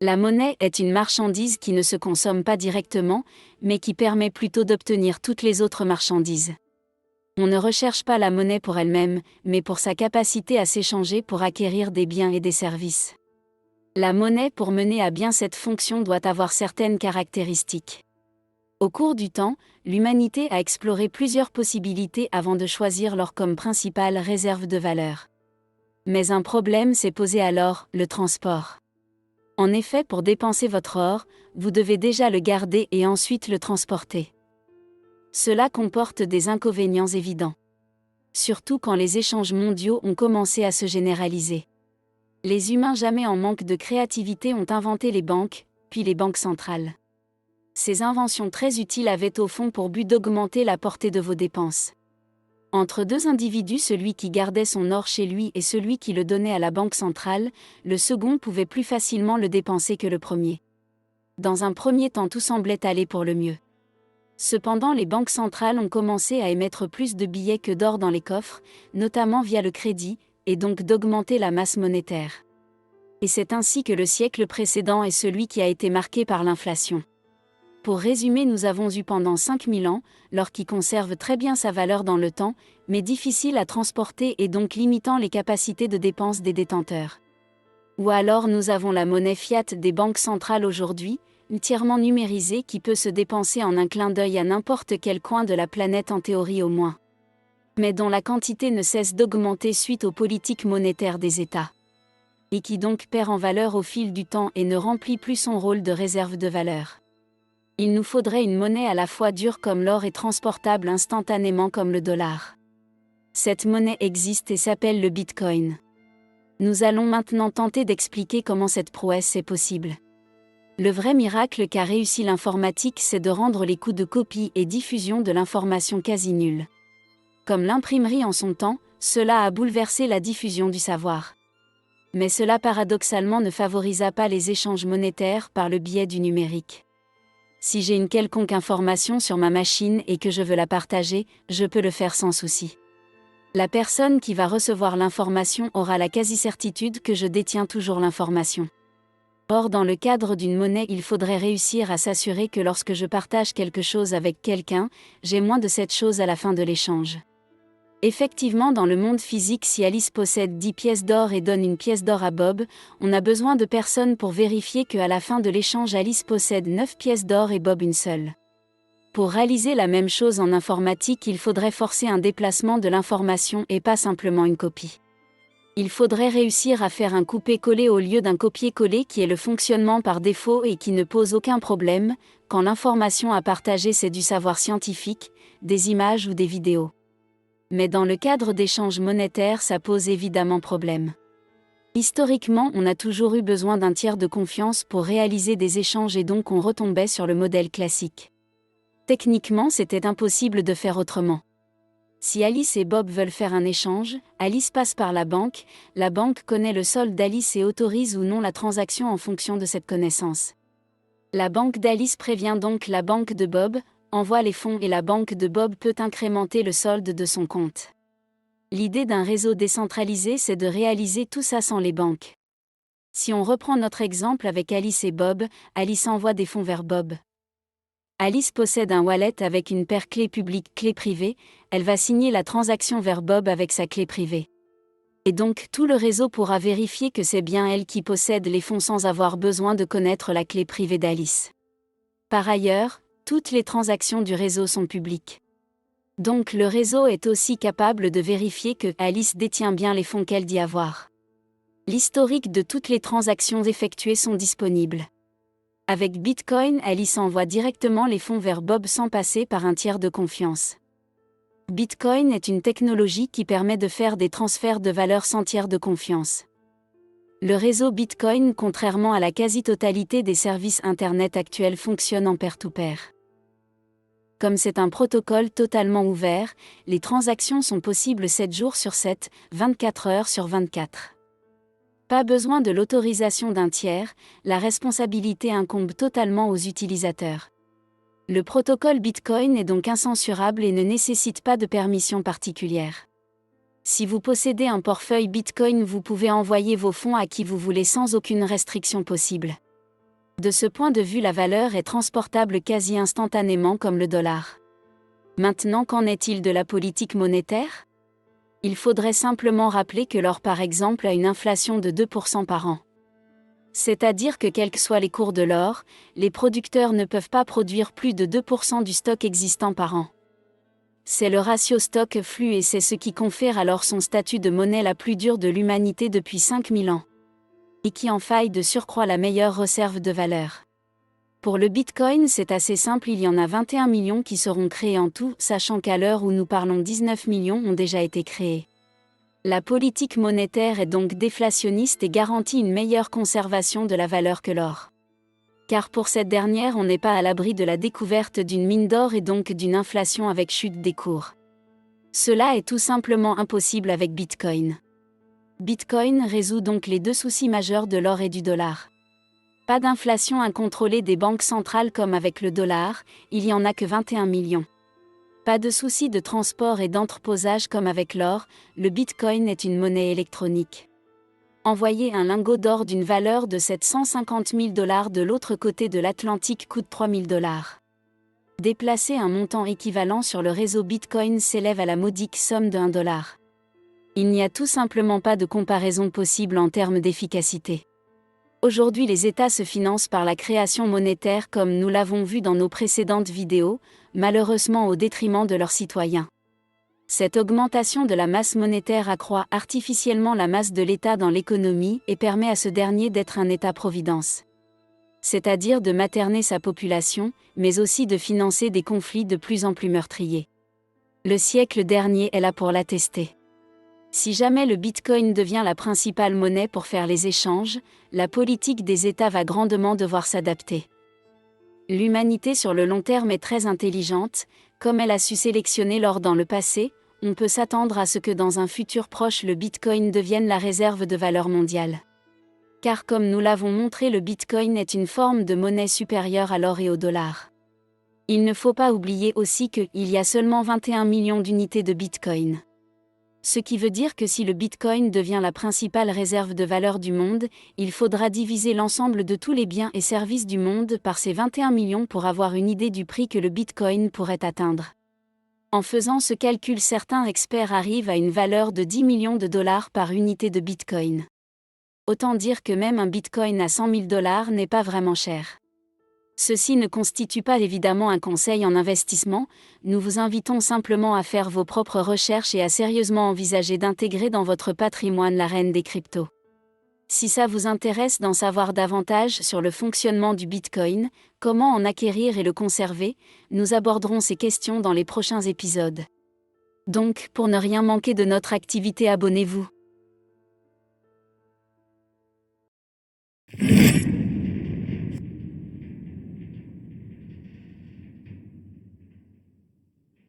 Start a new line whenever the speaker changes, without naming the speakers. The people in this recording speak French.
La monnaie est une marchandise qui ne se consomme pas directement, mais qui permet plutôt d'obtenir toutes les autres marchandises. On ne recherche pas la monnaie pour elle-même, mais pour sa capacité à s'échanger pour acquérir des biens et des services. La monnaie, pour mener à bien cette fonction, doit avoir certaines caractéristiques. Au cours du temps, l'humanité a exploré plusieurs possibilités avant de choisir l'or comme principale réserve de valeur. Mais un problème s'est posé alors, le transport. En effet, pour dépenser votre or, vous devez déjà le garder et ensuite le transporter. Cela comporte des inconvénients évidents. Surtout quand les échanges mondiaux ont commencé à se généraliser. Les humains, jamais en manque de créativité, ont inventé les banques, puis les banques centrales. Ces inventions très utiles avaient au fond pour but d'augmenter la portée de vos dépenses. Entre deux individus, celui qui gardait son or chez lui et celui qui le donnait à la banque centrale, le second pouvait plus facilement le dépenser que le premier. Dans un premier temps, tout semblait aller pour le mieux. Cependant, les banques centrales ont commencé à émettre plus de billets que d'or dans les coffres, notamment via le crédit, et donc d'augmenter la masse monétaire. Et c'est ainsi que le siècle précédent est celui qui a été marqué par l'inflation. Pour résumer, nous avons eu pendant 5000 ans, l'or qui conserve très bien sa valeur dans le temps, mais difficile à transporter et donc limitant les capacités de dépense des détenteurs. Ou alors nous avons la monnaie fiat des banques centrales aujourd'hui, entièrement numérisée, qui peut se dépenser en un clin d'œil à n'importe quel coin de la planète en théorie au moins. Mais dont la quantité ne cesse d'augmenter suite aux politiques monétaires des États. Et qui donc perd en valeur au fil du temps et ne remplit plus son rôle de réserve de valeur. Il nous faudrait une monnaie à la fois dure comme l'or et transportable instantanément comme le dollar. Cette monnaie existe et s'appelle le Bitcoin. Nous allons maintenant tenter d'expliquer comment cette prouesse est possible. Le vrai miracle qu'a réussi l'informatique, c'est de rendre les coûts de copie et diffusion de l'information quasi nuls. Comme l'imprimerie en son temps, cela a bouleversé la diffusion du savoir. Mais cela paradoxalement ne favorisa pas les échanges monétaires par le biais du numérique. Si j'ai une quelconque information sur ma machine et que je veux la partager, je peux le faire sans souci. La personne qui va recevoir l'information aura la quasi-certitude que je détiens toujours l'information. Or, dans le cadre d'une monnaie, il faudrait réussir à s'assurer que lorsque je partage quelque chose avec quelqu'un, j'ai moins de cette chose à la fin de l'échange. Effectivement, dans le monde physique, si Alice possède 10 pièces d'or et donne une pièce d'or à Bob, on a besoin de personne pour vérifier qu'à la fin de l'échange, Alice possède 9 pièces d'or et Bob une seule. Pour réaliser la même chose en informatique, il faudrait forcer un déplacement de l'information et pas simplement une copie. Il faudrait réussir à faire un coupé-coller au lieu d'un copier-coller qui est le fonctionnement par défaut et qui ne pose aucun problème, quand l'information à partager c'est du savoir scientifique, des images ou des vidéos. Mais dans le cadre d'échanges monétaires, ça pose évidemment problème. Historiquement, on a toujours eu besoin d'un tiers de confiance pour réaliser des échanges et donc on retombait sur le modèle classique. Techniquement, c'était impossible de faire autrement. Si Alice et Bob veulent faire un échange, Alice passe par la banque connaît le solde d'Alice et autorise ou non la transaction en fonction de cette connaissance. La banque d'Alice prévient donc la banque de Bob, envoie les fonds et la banque de Bob peut incrémenter le solde de son compte. L'idée d'un réseau décentralisé, c'est de réaliser tout ça sans les banques. Si on reprend notre exemple avec Alice et Bob, Alice envoie des fonds vers Bob. Alice possède un wallet avec une paire clé publique clé privée, elle va signer la transaction vers Bob avec sa clé privée. Et donc tout le réseau pourra vérifier que c'est bien elle qui possède les fonds sans avoir besoin de connaître la clé privée d'Alice. Par ailleurs, toutes les transactions du réseau sont publiques. Donc le réseau est aussi capable de vérifier que Alice détient bien les fonds qu'elle dit avoir. L'historique de toutes les transactions effectuées sont disponibles. Avec Bitcoin, Alice envoie directement les fonds vers Bob sans passer par un tiers de confiance. Bitcoin est une technologie qui permet de faire des transferts de valeur sans tiers de confiance. Le réseau Bitcoin, contrairement à la quasi-totalité des services Internet actuels, fonctionne en pair-to-pair. Comme c'est un protocole totalement ouvert, les transactions sont possibles 7 jours sur 7, 24 heures sur 24. Pas besoin de l'autorisation d'un tiers, la responsabilité incombe totalement aux utilisateurs. Le protocole Bitcoin est donc incensurable et ne nécessite pas de permission particulière. Si vous possédez un portefeuille Bitcoin, vous pouvez envoyer vos fonds à qui vous voulez sans aucune restriction possible. De ce point de vue, la valeur est transportable quasi instantanément comme le dollar. Maintenant, qu'en est-il de la politique monétaire ? Il faudrait simplement rappeler que l'or par exemple a une inflation de 2% par an. C'est-à-dire que quels que soient les cours de l'or, les producteurs ne peuvent pas produire plus de 2% du stock existant par an. C'est le ratio stock-flux et c'est ce qui confère alors son statut de monnaie la plus dure de l'humanité depuis 5000 ans. Et qui en faille de surcroît la meilleure réserve de valeur. Pour le Bitcoin, c'est assez simple, il y en a 21 millions qui seront créés en tout, sachant qu'à l'heure où nous parlons 19 millions ont déjà été créés. La politique monétaire est donc déflationniste et garantit une meilleure conservation de la valeur que l'or. Car pour cette dernière, on n'est pas à l'abri de la découverte d'une mine d'or et donc d'une inflation avec chute des cours. Cela est tout simplement impossible avec Bitcoin. Bitcoin résout donc les deux soucis majeurs de l'or et du dollar. Pas d'inflation incontrôlée des banques centrales comme avec le dollar, il y en a que 21 millions. Pas de souci de transport et d'entreposage comme avec l'or, le Bitcoin est une monnaie électronique. Envoyer un lingot d'or d'une valeur de 750 000 $ de l'autre côté de l'Atlantique coûte 3 000 $. Déplacer un montant équivalent sur le réseau Bitcoin s'élève à la modique somme de 1 $. Il n'y a tout simplement pas de comparaison possible en termes d'efficacité. Aujourd'hui, les États se financent par la création monétaire comme nous l'avons vu dans nos précédentes vidéos, malheureusement au détriment de leurs citoyens. Cette augmentation de la masse monétaire accroît artificiellement la masse de l'État dans l'économie et permet à ce dernier d'être un État-providence. C'est-à-dire de materner sa population, mais aussi de financer des conflits de plus en plus meurtriers. Le siècle dernier est là pour l'attester. Si jamais le Bitcoin devient la principale monnaie pour faire les échanges, la politique des États va grandement devoir s'adapter. L'humanité sur le long terme est très intelligente, comme elle a su sélectionner l'or dans le passé, on peut s'attendre à ce que dans un futur proche le Bitcoin devienne la réserve de valeur mondiale. Car comme nous l'avons montré, le Bitcoin est une forme de monnaie supérieure à l'or et au dollar. Il ne faut pas oublier aussi qu'il y a seulement 21 millions d'unités de Bitcoin. Ce qui veut dire que si le Bitcoin devient la principale réserve de valeur du monde, il faudra diviser l'ensemble de tous les biens et services du monde par ces 21 millions pour avoir une idée du prix que le Bitcoin pourrait atteindre. En faisant ce calcul, certains experts arrivent à une valeur de 10 millions de dollars par unité de Bitcoin. Autant dire que même un Bitcoin à 100 000 $ n'est pas vraiment cher. Ceci ne constitue pas évidemment un conseil en investissement, nous vous invitons simplement à faire vos propres recherches et à sérieusement envisager d'intégrer dans votre patrimoine la reine des cryptos. Si ça vous intéresse d'en savoir davantage sur le fonctionnement du Bitcoin, comment en acquérir et le conserver, nous aborderons ces questions dans les prochains épisodes. Donc, pour ne rien manquer de notre activité, abonnez-vous.